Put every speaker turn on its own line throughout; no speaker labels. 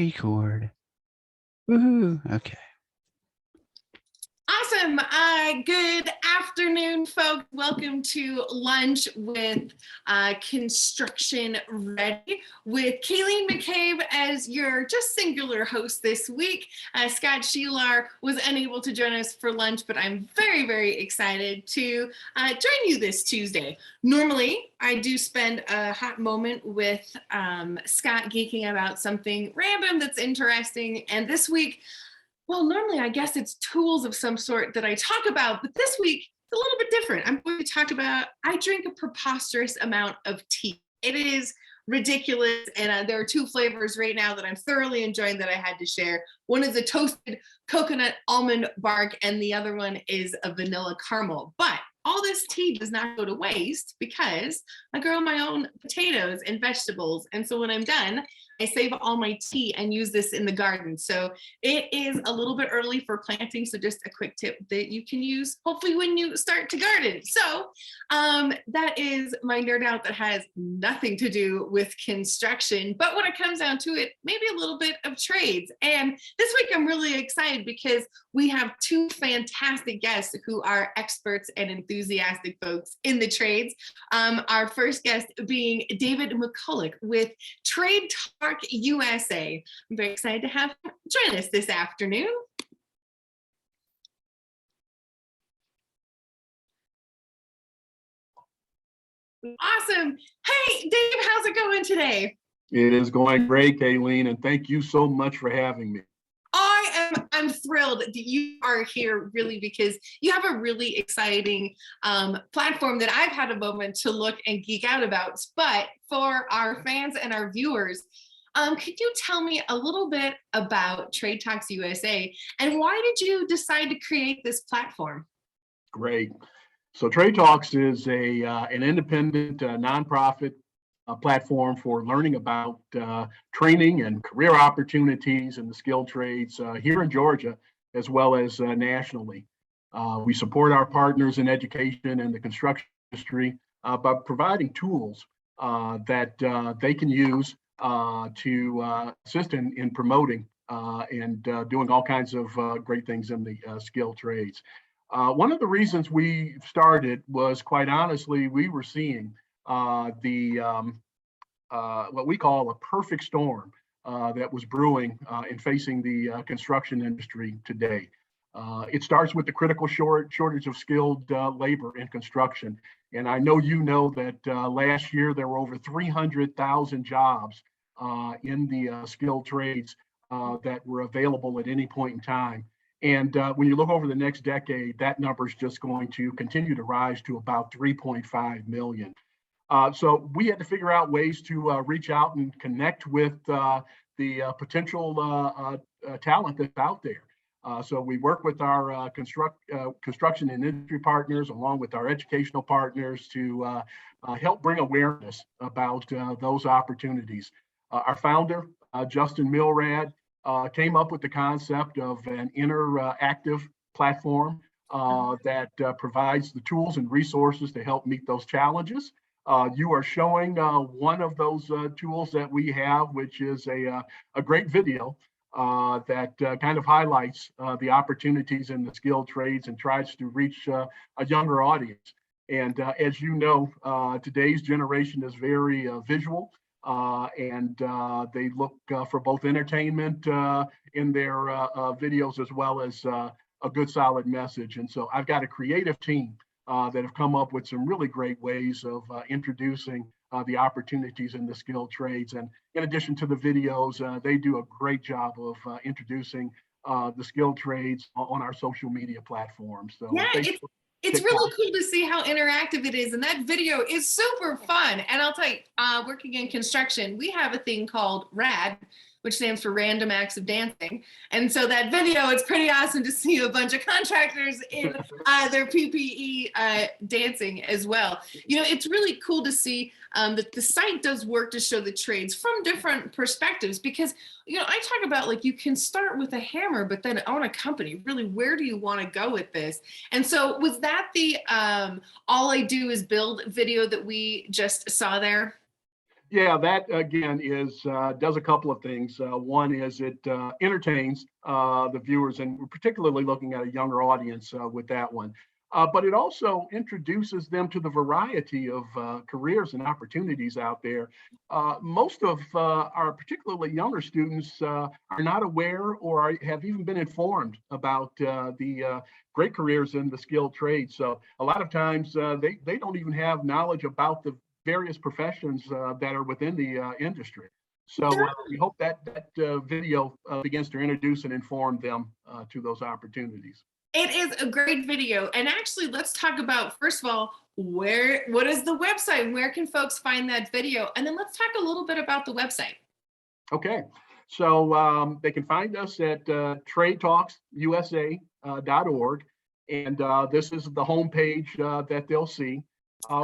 Record. Woohoo. Okay.
Awesome. Good afternoon, folks. Welcome to lunch with Construction Ready with Kayleen McCabe as your just singular host this week. Scott Sheelar was unable to join us for lunch, but I'm very, very excited to join you this Tuesday. Normally, I do spend a hot moment with Scott geeking about something random that's interesting. And this week, well, normally I guess it's tools of some sort that I talk about, but this week it's a little bit different. I'm going to talk about, I drink a preposterous amount of tea. It is ridiculous, and there are two flavors right now that I'm thoroughly enjoying that I had to share. One is a toasted coconut almond bark, and the other one is a vanilla caramel. But all this tea does not go to waste because I grow my own potatoes and vegetables. And so when I'm done, I save all my tea and use this in the garden. So it is a little bit early for planting. So just a quick tip that you can use hopefully when you start to garden. So that is my nerd out that has nothing to do with construction. But when it comes down to it, maybe a little bit of trades. And this week I'm really excited because we have two fantastic guests who are experts and enthusiastic folks in the trades. Our first guest being David McCulloch with Trade Talk USA. I'm very excited to have him join us this afternoon. Awesome. Hey, Dave, how's it going today?
It is going great, Kayleen, and thank you so much for having me.
I'm thrilled that you are here really because you have a really exciting platform that I've had a moment to look and geek out about. But for our fans and our viewers, could you tell me a little bit about Trade Talks USA and why did you decide to create this platform?
Great. So Trade Talks is an independent nonprofit platform for learning about training and career opportunities in the skilled trades here in Georgia, as well as nationally. We support our partners in education and the construction industry by providing tools that they can use to assist in promoting and doing all kinds of great things in the skilled trades. One of the reasons we started was, quite honestly, we were seeing what we call a perfect storm that was brewing and facing the construction industry today. It starts with the critical shortage of skilled labor in construction. And I know you know that last year there were over 300,000 jobs in the skilled trades that were available at any point in time. And when you look over the next decade, that number is just going to continue to rise to about 3.5 million. So we had to figure out ways to reach out and connect with the potential talent that's out there. So we work with our construction and industry partners, along with our educational partners, to help bring awareness about those opportunities. Our founder, Justin Milrad, came up with the concept of an interactive platform that provides the tools and resources to help meet those challenges. You are showing one of those tools that we have, which is a great video that kind of highlights the opportunities in the skilled trades and tries to reach a younger audience. And as you know, today's generation is very visual, and they look for both entertainment in their videos as well as a good solid message. And so I've got a creative team that have come up with some really great ways of introducing the opportunities in the skilled trades. And in addition to the videos, they do a great job of introducing the skilled trades on our social media platforms. So
yeah, it's really cool to see how interactive it is. And that video is super fun. And I'll tell you, working in construction, we have a thing called RAD, which stands for Random Acts of Dancing. And so that video, it's pretty awesome to see a bunch of contractors in their PPE dancing as well. You know, it's really cool to see that the site does work to show the trades from different perspectives, because, you know, I talk about, like, you can start with a hammer, but then own a company. Really, where do you want to go with this? And so was that the All I Do Is Build video that we just saw there?
Yeah, that again is does a couple of things. One is it entertains the viewers, and we're particularly looking at a younger audience with that one. But it also introduces them to the variety of careers and opportunities out there. Most of our particularly younger students are not aware or have even been informed about the great careers in the skilled trades. So a lot of times they don't even have knowledge about the various professions that are within the industry. So we hope that video begins to introduce and inform them to those opportunities.
It is a great video. And actually, let's talk about, first of all, what is the website? Where can folks find that video? And then let's talk a little bit about the website.
Okay, so they can find us at tradetalksusa.org. And this is the homepage that they'll see.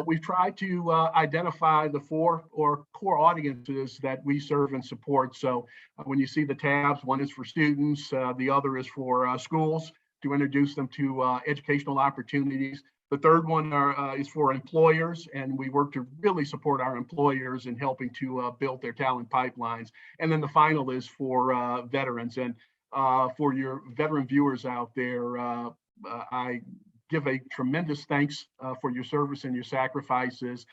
We've tried to identify the four or core audiences that we serve and support. So when you see the tabs, one is for students, the other is for schools to introduce them to educational opportunities. The third one is for employers, and we work to really support our employers in helping to build their talent pipelines. And then the final is for veterans. And for your veteran viewers out there, I give a tremendous thanks for your service and your sacrifices.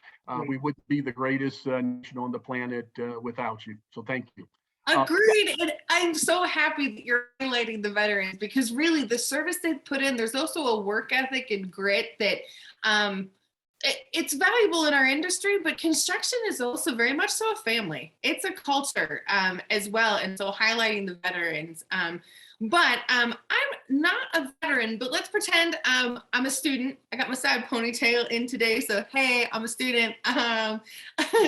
We wouldn't be the greatest nation on the planet without you. So thank you.
Agreed. And I'm so happy that you're highlighting the veterans, because really the service they put in, there's also a work ethic and grit that it's valuable in our industry, but construction is also very much so a family. It's a culture as well. And so highlighting the veterans. But I'm not a veteran, but let's pretend I'm a student. I got my side ponytail in today. So, hey, I'm a student.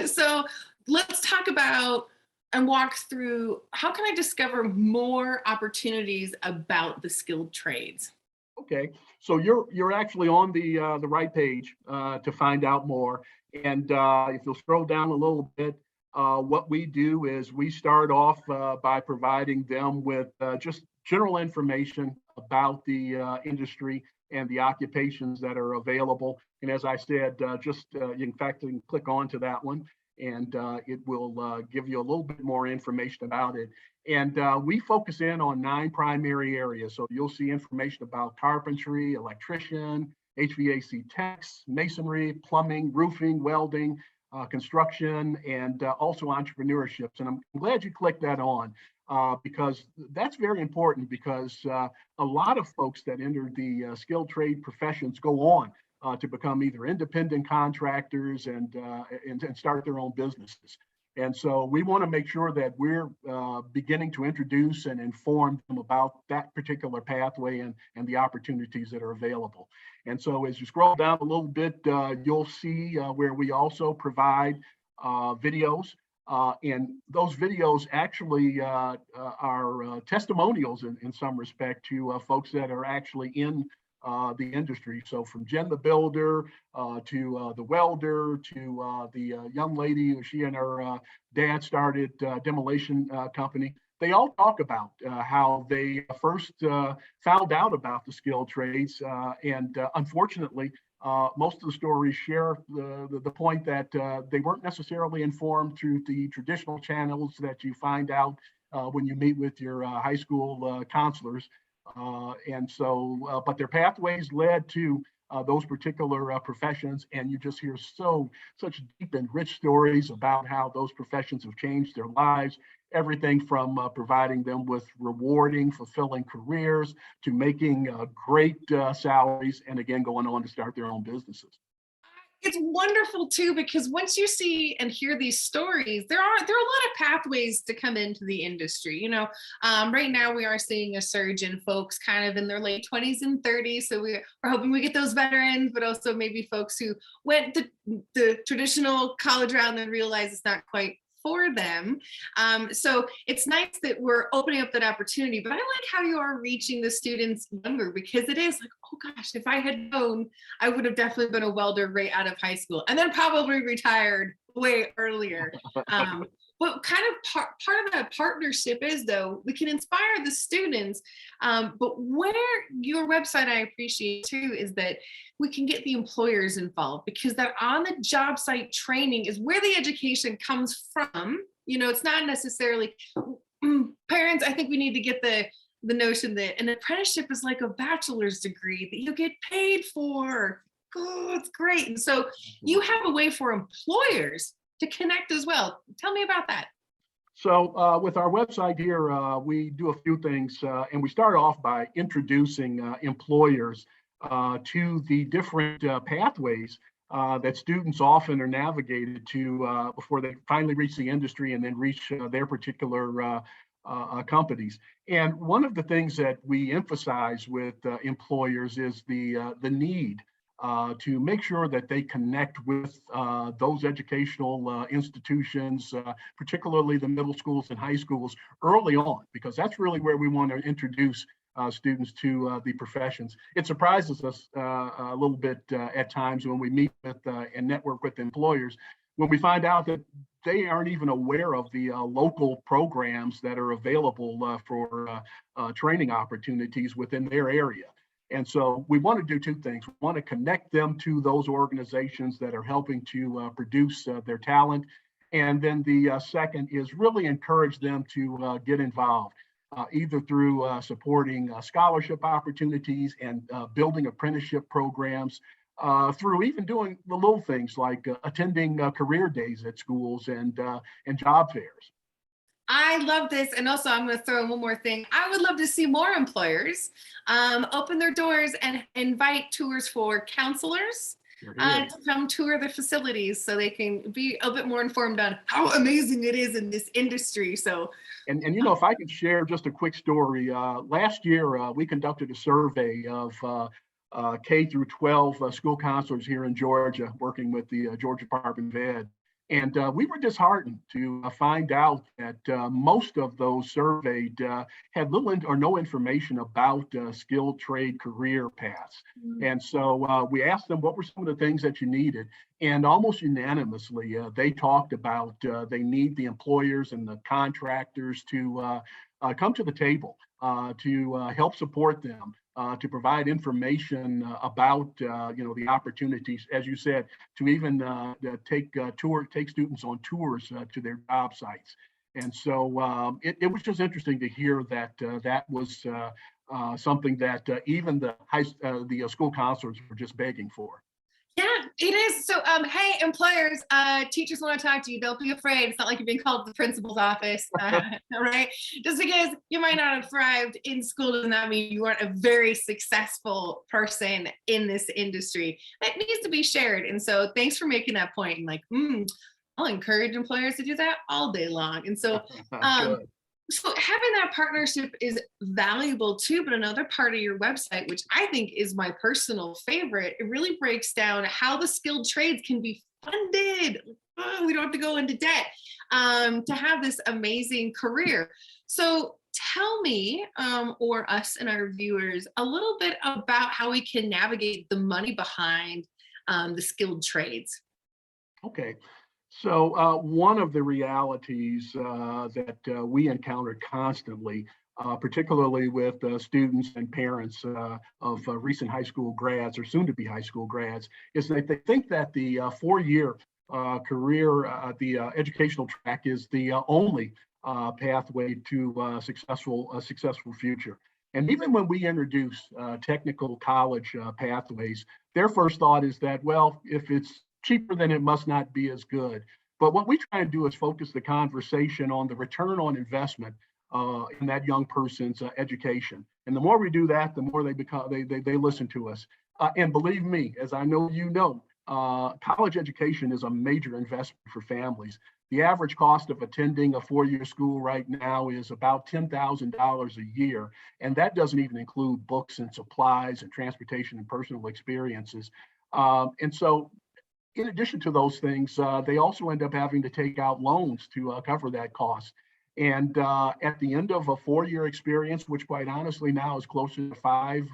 So let's talk about and walk through, how can I discover more opportunities about the skilled trades?
Okay, so you're actually on the right page to find out more. And if you'll scroll down a little bit, what we do is we start off by providing them with just general information about the industry and the occupations that are available. And as I said, in fact, you can click on to that one, and it will give you a little bit more information about it. And we focus in on 9 primary areas. So you'll see information about carpentry, electrician, HVAC techs, masonry, plumbing, roofing, welding, construction, and also entrepreneurship. And I'm glad you clicked that on because that's very important, because a lot of folks that enter the skilled trade professions go on to become either independent contractors and start their own businesses. And so we want to make sure that we're beginning to introduce and inform them about that particular pathway and the opportunities that are available. And so as you scroll down a little bit, you'll see where we also provide videos. And those videos actually are testimonials in some respect to folks that are actually in the industry. So from Jen the builder to the welder to the young lady, she and her dad started a demolition company. They all talk about how they first found out about the skilled trades. And unfortunately, most of the stories share the point that they weren't necessarily informed through the traditional channels that you find out when you meet with your high school counselors. But their pathways led to those particular professions, and you just hear such deep and rich stories about how those professions have changed their lives. Everything from providing them with rewarding, fulfilling careers to making great salaries, and again, going on to start their own businesses.
It's wonderful too, because once you see and hear these stories, there are a lot of pathways to come into the industry. You know, right now we are seeing a surge in folks kind of in their late 20s and 30s. So we're hoping we get those veterans, but also maybe folks who went the traditional college route and then realize it's not quite for them. So it's nice that we're opening up that opportunity, but I like how you are reaching the students younger, because it is like, oh gosh, if I had known, I would have definitely been a welder right out of high school and then probably retired way earlier. what kind of part of that partnership is, though, we can inspire the students, but where your website I appreciate too is that we can get the employers involved, because that on the job site training is where the education comes from. It's not necessarily parents. I think we need to get the notion that an apprenticeship is like a bachelor's degree that you get paid for. Oh, it's great. And so you have a way for employers to connect as well. Tell me about that.
So with our website here, we do a few things, and we start off by introducing employers to the different pathways that students often are navigated to before they finally reach the industry and then reach their particular companies. And one of the things that we emphasize with employers is the need to make sure that they connect with those educational institutions, particularly the middle schools and high schools, early on, because that's really where we want to introduce students to the professions. It surprises us a little bit at times when we meet with and network with employers, when we find out that they aren't even aware of the local programs that are available for training opportunities within their area. And so we want to do two things. We want to connect them to those organizations that are helping to produce their talent. And then the second is really encourage them to get involved, either through supporting scholarship opportunities and building apprenticeship programs, through even doing the little things like attending career days at schools and job fairs.
I love this. And also, I'm going to throw in one more thing. I would love to see more employers open their doors and invite tours for counselors to come tour the facilities so they can be a bit more informed on how amazing it is in this industry. So,
and if I could share just a quick story. Last year, we conducted a survey of K through 12 school counselors here in Georgia, working with the Georgia Department of Ed. And we were disheartened to find out that most of those surveyed had little or no information about skilled trade career paths. And so we asked them what were some of the things that you needed. And almost unanimously, they talked about they need the employers and the contractors to come to the table to help support them. To provide information about the opportunities, as you said, to even take students on tours to their job sites. And so it was just interesting to hear that that was something that even the school counselors were just begging for.
Yeah, it is. So, hey, employers, teachers want to talk to you. Don't be afraid. It's not like you're being called to the principal's office, right? Just because you might not have thrived in school does not mean you aren't a very successful person in this industry. That needs to be shared. And so, thanks for making that point. And like, I'll encourage employers to do that all day long. And so, so having that partnership is valuable too, but another part of your website, which I think is my personal favorite, it really breaks down how the skilled trades can be funded. We don't have to go into debt to have this amazing career. So tell me, or us and our viewers, a little bit about how we can navigate the money behind the skilled trades.
Okay. So one of the realities that we encounter constantly, particularly with students and parents of recent high school grads or soon to be high school grads, is that they think that the 4-year career, the educational track is the only pathway to a successful future. And even when we introduce technical college pathways, their first thought is that, well, if it's cheaper, then it must not be as good. But what we try to do is focus the conversation on the return on investment in that young person's education. And the more we do that, the more they listen to us. And believe me, as I know you know, college education is a major investment for families. The average cost of attending a 4-year school right now is about $10,000 a year. And that doesn't even include books and supplies and transportation and personal experiences. And so in addition to those things, they also end up having to take out loans to cover that cost. And at the end of a 4-year experience, which quite honestly now is closer to 5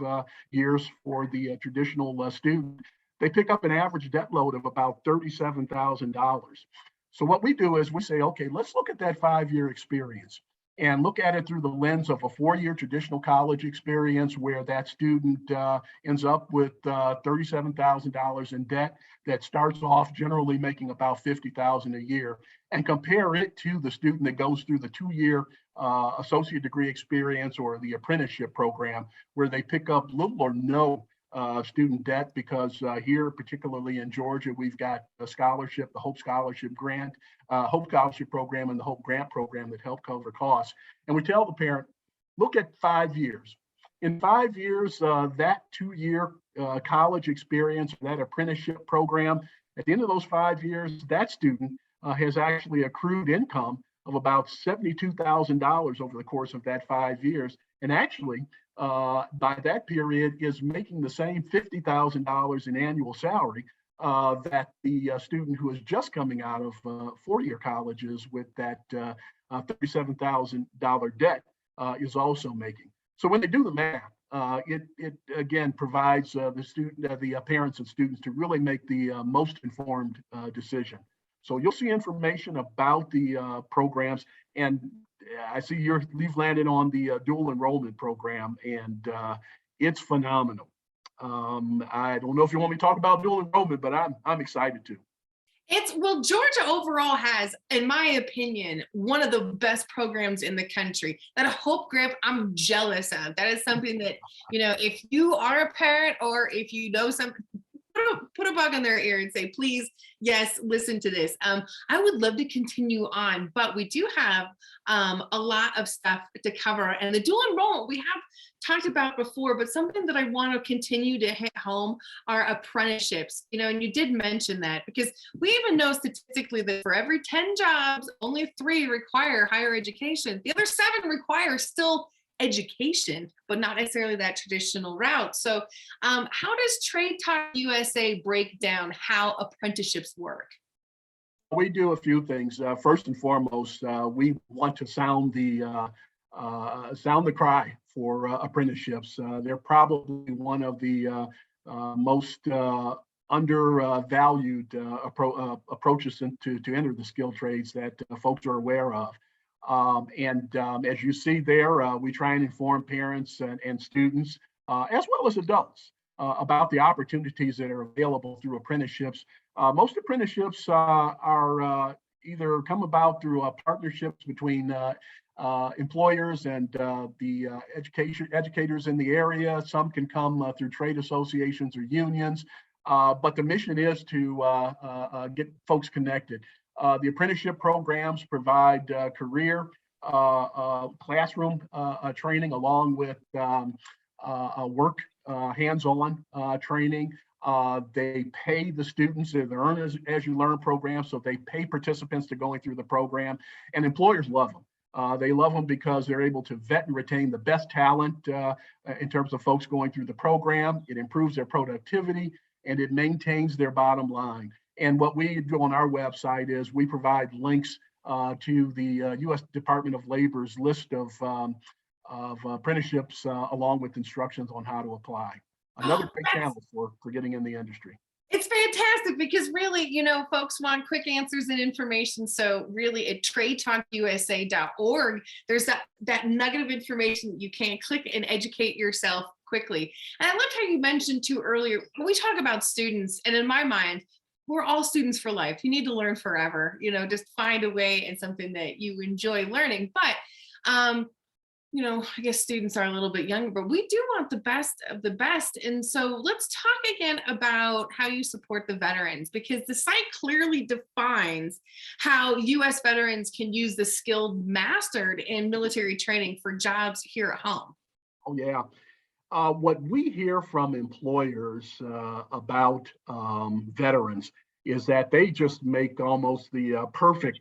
years for the traditional student, they pick up an average debt load of about $37,000. So what we do is we say, okay, let's look at that 5-year experience and look at it through the lens of a 4-year traditional college experience where that student ends up with $37,000 in debt that starts off generally making about $50,000 a year, and compare it to the student that goes through the 2-year associate degree experience or the apprenticeship program where they pick up little or no student debt, because here, particularly in Georgia, we've got a scholarship, the Hope Scholarship Grant, Hope Scholarship Program, and the Hope Grant Program that help cover costs. And we tell the parent, look at 5 years. In 5 years, that 2-year college experience, that apprenticeship program, at the end of those 5 years, that student has actually accrued income of about $72,000 over the course of that 5 years. And actually, by that period is making the same $50,000 in annual salary that the student who is just coming out of 4-year colleges with that $37,000 debt is also making. So when they do the math, it again provides the parents and students to really make the most informed decision. So you'll see information about the programs, and I see you've landed on the dual enrollment program, and it's phenomenal. I don't know if you want me to talk about dual enrollment, but I'm excited to.
Well, Georgia overall has, in my opinion, one of the best programs in the country. That Hope Grip, I'm jealous of. That is something that, if you are a parent or if you know something, put a bug in their ear and say, please, yes, listen to this. I would love to continue on, but we do have a lot of stuff to cover. And the dual enrollment we have talked about before, but something that I want to continue to hit home are apprenticeships. And you did mention that, because we even know statistically that for every 10 jobs, only 3 require higher education. The other 7 require still education, but not necessarily that traditional route. So how does Trade Talk USA break down how apprenticeships work?
We do a few things. First and foremost, we want to sound the cry for apprenticeships. They're probably one of the most undervalued approaches to enter the skilled trades that folks are aware of. As you see there, we try and inform parents and students, as well as adults, about the opportunities that are available through apprenticeships. Most apprenticeships are either come about through partnerships between employers and the educators in the area. Some can come through trade associations or unions, but the mission is to get folks connected. The apprenticeship programs provide career classroom training along with work hands-on training. They pay the students, the Earn as you learn program, so they pay participants to going through the program, and employers love them. They love them because they're able to vet and retain the best talent in terms of folks going through the program. It improves their productivity and it maintains their bottom line. And what we do on our website is we provide links to the U.S. Department of Labor's list of apprenticeships along with instructions on how to apply. Another great channel for getting in the industry.
It's fantastic because really, folks want quick answers and information. So really at tradetalkusa.org, there's that nugget of information that you can click and educate yourself quickly. And I loved how you mentioned too earlier, when we talk about students, and in my mind, we're all students for life. You need to learn forever, just find a way and something that you enjoy learning. But I guess students are a little bit younger, but we do want the best of the best. And so let's talk again about how you support the veterans, because the site clearly defines how U.S. veterans can use the skill mastered in military training for jobs here at home.
Oh, yeah. What we hear from employers about veterans is that they just make almost the perfect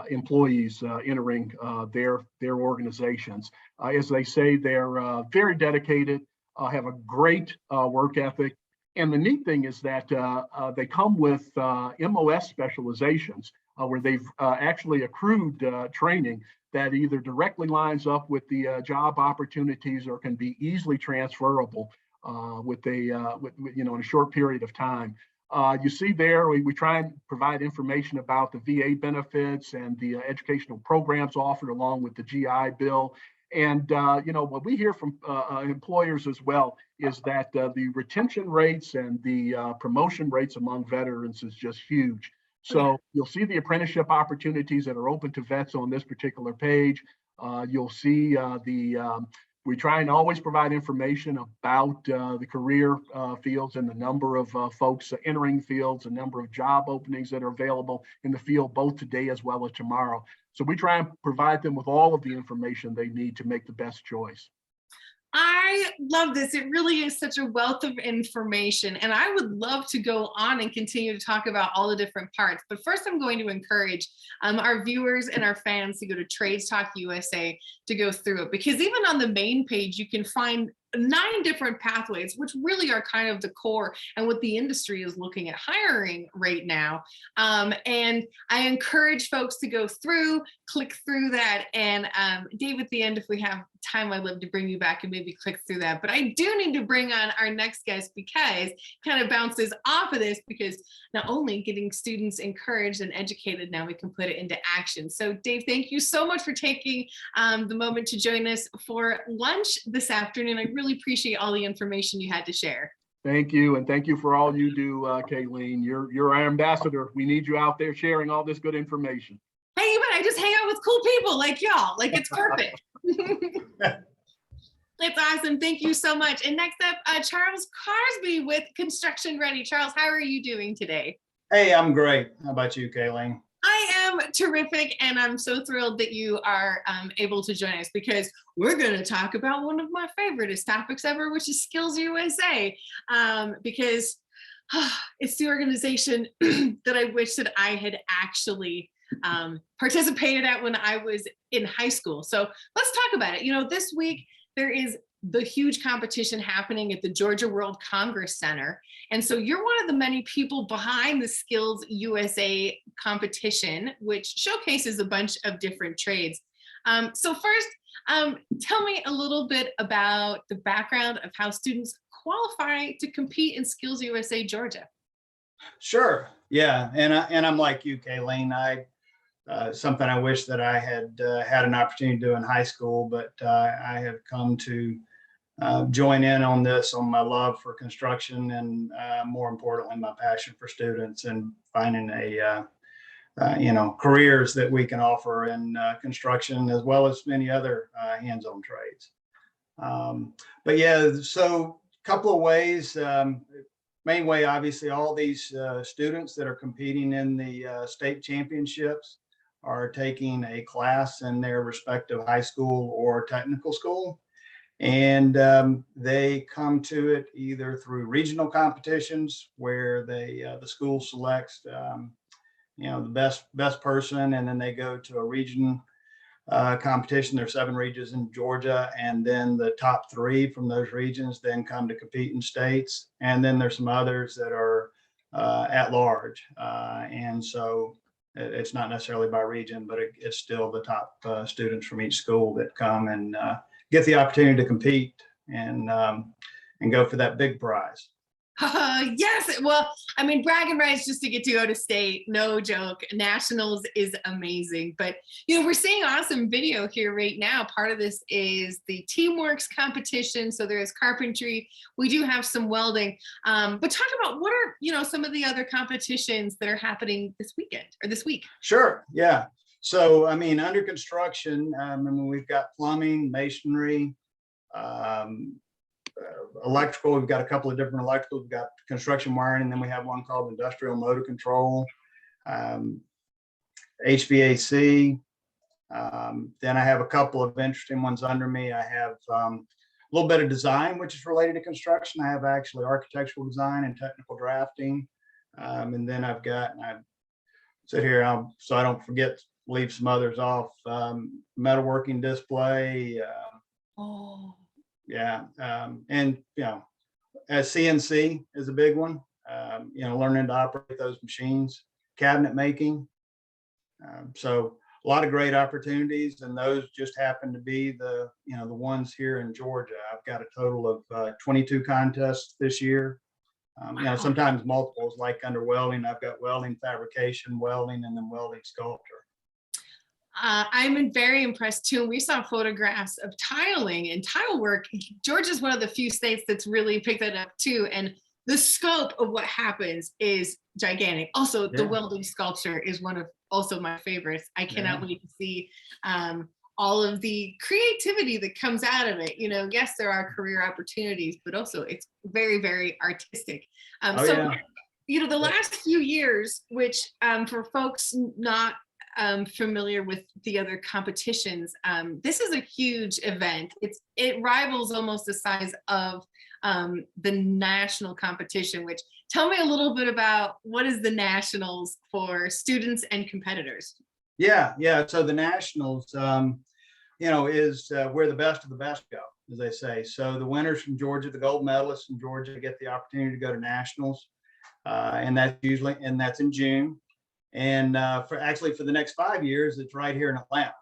employees entering their organizations. As they say, they're very dedicated, have a great work ethic. And the neat thing is that they come with MOS specializations where they've actually accrued training that either directly lines up with the job opportunities or can be easily transferable in a short period of time. You see there, we try and provide information about the VA benefits and the educational programs offered along with the GI Bill. And, what we hear from employers as well is that the retention rates and the promotion rates among veterans is just huge. So you'll see the apprenticeship opportunities that are open to vets on this particular page. You'll see we try and always provide information about the career fields and the number of folks entering fields, the number of job openings that are available in the field, both today as well as tomorrow. So we try and provide them with all of the information they need to make the best choice.
I love this. It really is such a wealth of information. And I would love to go on and continue to talk about all the different parts. But first, I'm going to encourage our viewers and our fans to go to Trades Talk USA to go through it. Because even on the main page, you can find 9 different pathways, which really are kind of the core and what the industry is looking at hiring right now. And I encourage folks to go through, click through that. And Dave, at the end, if we have time, I'd love to bring you back and maybe click through that. But I do need to bring on our next guest because it kind of bounces off of this, because not only getting students encouraged and educated, now we can put it into action. So Dave, thank you so much for taking the moment to join us for lunch this afternoon. I really appreciate all the information you had to share.
Thank you. And thank you for all you do, Kayleen. You're our ambassador. We need you out there sharing all this good information.
Hey, you bet. I just hang out with cool people like y'all. Like, it's perfect. That's awesome. Thank you so much. And next up, Charles Carsby with Construction Ready. Charles, how are you doing today?
Hey, I'm great. How about you, Kayleen?
I am terrific, and I'm so thrilled that you are able to join us, because we're going to talk about one of my favorite topics ever, which is Skills USA, because it's the organization that I wish that I had actually participated at when I was in high school. So let's talk about it. This week there is the huge competition happening at the Georgia World Congress Center. And so you're one of the many people behind the Skills USA competition, which showcases a bunch of different trades. So first, tell me a little bit about the background of how students qualify to compete in Skills USA Georgia.
Sure. Yeah. And I'm like you, Kayleen. Something I wish that I had had an opportunity to do in high school, but I have come to join in on this, on my love for construction, and more importantly, my passion for students and finding careers that we can offer in construction, as well as many other hands-on trades. But yeah, so a couple of ways. Main way, obviously, all these students that are competing in the state championships are taking a class in their respective high school or technical school. And they come to it either through regional competitions, where the school selects the best person, and then they go to a region competition. There's 7 regions in Georgia, and then the top 3 from those regions then come to compete in states. And then there's some others that are at large, and so it's not necessarily by region, but it's still the top students from each school that come and get the opportunity to compete and go for that big prize.
Yes. Well, I mean, bragging rights just to get to go to state, no joke. Nationals is amazing. But, we're seeing awesome video here right now. Part of this is the Teamworks competition. So there is carpentry. We do have some welding. But talk about what are, some of the other competitions that are happening this weekend or this week.
Sure. Yeah. So, I mean, under construction, we've got plumbing, masonry, electrical. We've got a couple of different electrical. We've got construction wiring, and then we have one called industrial motor control, HVAC. Then I have a couple of interesting ones under me. I have a little bit of design, which is related to construction. I have actually architectural design and technical drafting. And then I've got, and I sit here so I don't forget, leave some others off, metalworking display. Yeah. And, as CNC is a big one, learning to operate those machines, cabinet making. So a lot of great opportunities, and those just happen to be the ones here in Georgia. I've got a total of 22 contests this year. Sometimes multiples, like under welding, I've got welding, fabrication, welding, and then welding sculpture.
I'm very impressed too. We saw photographs of tiling and tile work. Georgia's one of the few states that's really picked that up too. And the scope of what happens is gigantic. Also, the welding sculpture is one of also my favorites. I cannot wait to see all of the creativity that comes out of it. Yes, there are career opportunities, but also it's very, very artistic. The last few years, which for folks not familiar with the other competitions, this is a huge event. It rivals almost the size of the national competition, which tell me a little bit about what is the nationals for students and competitors.
So the nationals, is where the best of the best go, as they say. So the winners from Georgia, the gold medalists from Georgia, get the opportunity to go to nationals, and that's in June. And for the next 5 years, it's right here in Atlanta.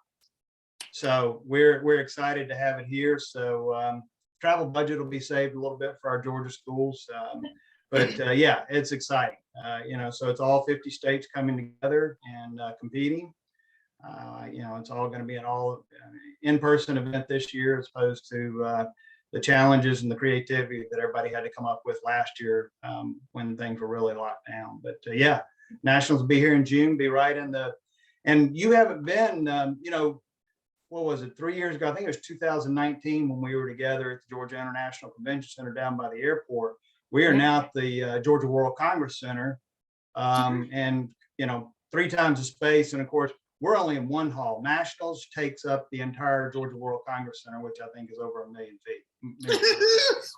So we're excited to have it here. So travel budget will be saved a little bit for our Georgia schools, but it's exciting. So it's all 50 states coming together and competing. It's all going to be an all in-person event this year, as opposed to the challenges and the creativity that everybody had to come up with last year when things were really locked down. But nationals will be here in June, be right in and you haven't been, what was it, 3 years ago? I think it was 2019 when we were together at the Georgia International Convention Center down by the airport. We are now at the Georgia World Congress Center, and 3 times the space. And of course, we're only in one hall. Nationals takes up the entire Georgia World Congress Center, which I think is over 1 million feet.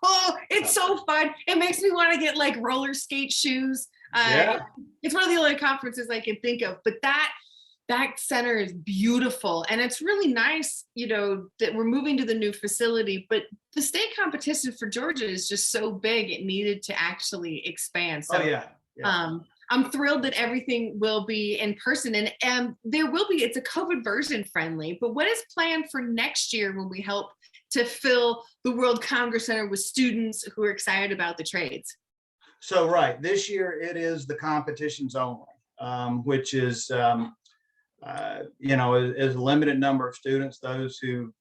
Oh, it's so fun. It makes me want to get like roller skate shoes. It's one of the only conferences I can think of, but that center is beautiful. And it's really nice, that we're moving to the new facility, but the state competition for Georgia is just so big. It needed to actually expand. So, I'm thrilled that everything will be in person, and it's a COVID version friendly, but what is planned for next year when we help to fill the World Congress Center with students who are excited about the trades?
So, this year it is the competitions only, which is, is a limited number of students, those who've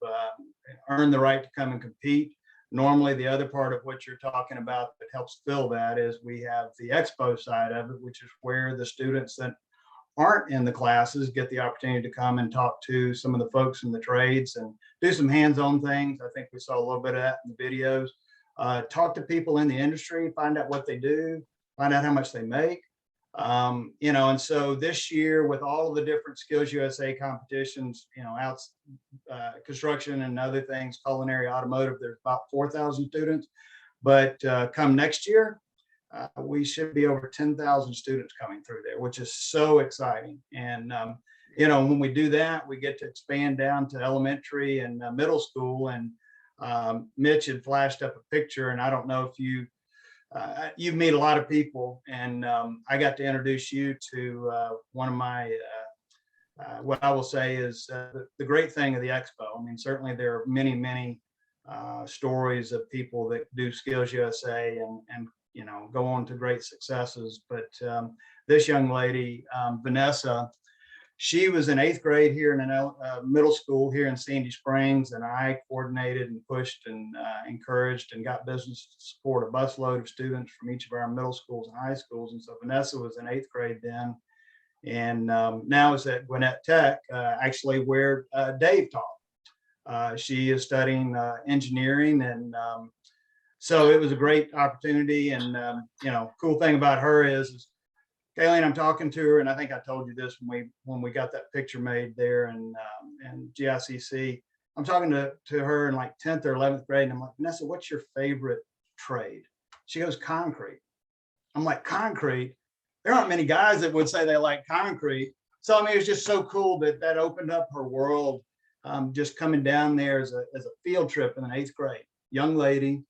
earned the right to come and compete. Normally, the other part of what you're talking about that helps fill that is we have the expo side of it, which is where the students that aren't in the classes get the opportunity to come and talk to some of the folks in the trades and do some hands-on things. I think we saw a little bit of that in the videos. Talk to people in the industry, find out what they do, find out how much they make. And so this year, with all of the different Skills USA competitions, construction and other things, culinary, automotive, there's about 4,000 students. But come next year, we should be over 10,000 students coming through there, which is so exciting. And, when we do that, we get to expand down to elementary and middle school. And Mitch had flashed up a picture, and I don't know if you meet a lot of people, and I got to introduce you to one of my, what I will say is the great thing of the expo. I mean, certainly there are many, many stories of people that do Skills USA and go on to great successes. But this young lady, Vanessa, she was in 8th grade here in a middle school here in Sandy Springs, and I coordinated and pushed and encouraged and got business to support a busload of students from each of our middle schools and high schools. And so Vanessa was in 8th grade then, and now is at Gwinnett Tech, actually where Dave taught. She is studying engineering, and so it was a great opportunity. And cool thing about her is Kayleen, I'm talking to her, and I think I told you this when we got that picture made there in GICC. I'm talking to her in like 10th or 11th grade, and I'm like, Vanessa, what's your favorite trade? She goes, concrete. I'm like, concrete? There aren't many guys that would say they like concrete. So I mean, it's just so cool that opened up her world. Just coming down there as a field trip in the 8th grade, young lady.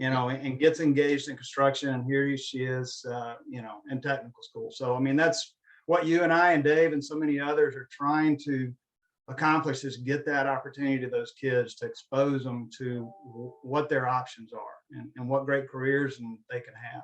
And gets engaged in construction, and here she is, in technical school. So, I mean, that's what you and I and Dave and so many others are trying to accomplish, is get that opportunity to those kids, to expose them to what their options are and what great careers and they can have.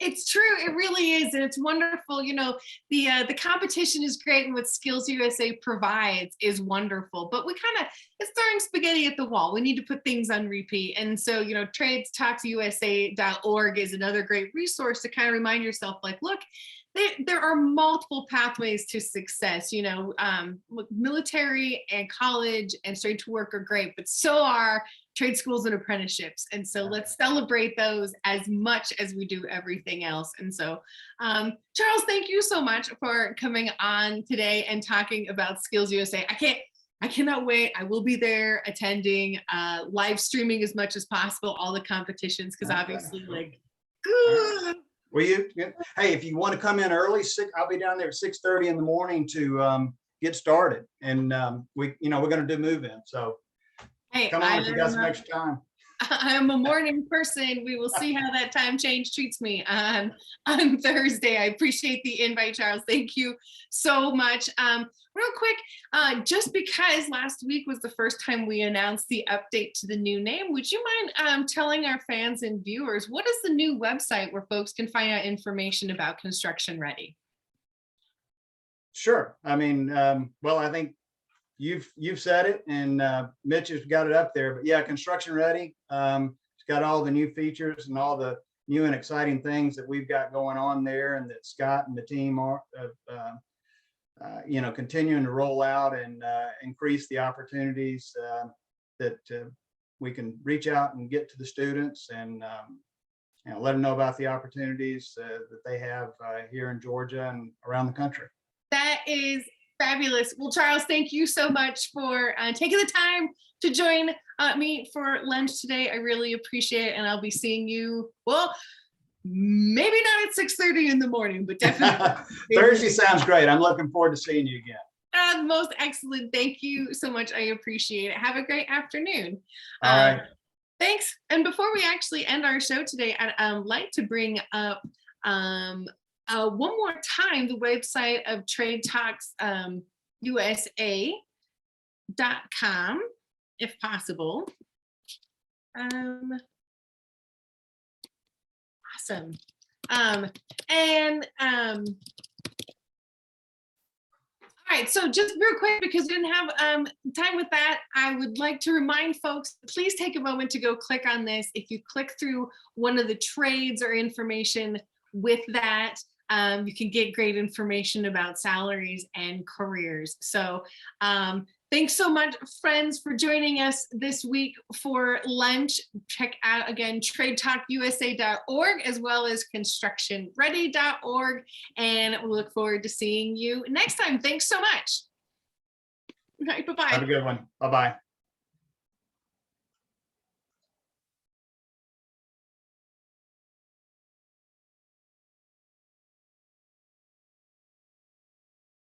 It's true. It really is. And it's wonderful. You know, the competition is great. And what Skills USA provides is wonderful. But we kind of, it's throwing spaghetti at the wall. We need to put things on repeat. And so, you know, tradestalksusa.org is another great resource to kind of remind yourself, like, look, there are multiple pathways to success. You know, military and college and straight to work are great, but so are trade schools and apprenticeships. And so let's celebrate those as much as we do everything else. And so, Charles, thank you so much for coming on today and talking about Skills USA. I cannot wait. I will be there attending, live streaming as much as possible, all the competitions, because obviously, like, good.
Well, hey, if you want to come in early, I'll be down there at 6:30 in the morning to get started. And we're going to do move-in. So
hey,
come on if you got some extra time.
I'm a morning person. We will see how that time change treats me on Thursday. I appreciate the invite, Charles. Thank you so much. Real quick, just because last week was the first time we announced the update to the new name, would you mind telling our fans and viewers, what is the new website where folks can find out information about Construction Ready?
Sure. I mean, well, I think you've said it, and Mitch has got it up there. But yeah, Construction Ready. It's got all the new features and all the new and exciting things that we've got going on there, and that Scott and the team are, continuing to roll out and increase the opportunities that we can reach out and get to the students, and let them know about the opportunities that they have here in Georgia and around the country.
That is fabulous. Well, Charles, thank you so much for taking the time to join me for lunch today. I really appreciate it. And I'll be seeing you, well, maybe not at 6:30 in the morning, but definitely.
Thursday sounds great. I'm looking forward to seeing you again.
Most excellent. Thank you so much. I appreciate it. Have a great afternoon.
All right.
Thanks. And before we actually end our show today, I'd like to bring up one more time the website of tradestalksusa.com, if possible. Awesome. All right, so just real quick, because we didn't have time with that, I would like to remind folks, please take a moment to go click on this. If you click through one of the trades or information with that, you can get great information about salaries and careers. So thanks so much, friends, for joining us this week for lunch. Check out, again, tradestalkusa.org as well as constructionready.org. And we look forward to seeing you next time. Thanks so much. All right, bye-bye.
Have a good one. Bye-bye.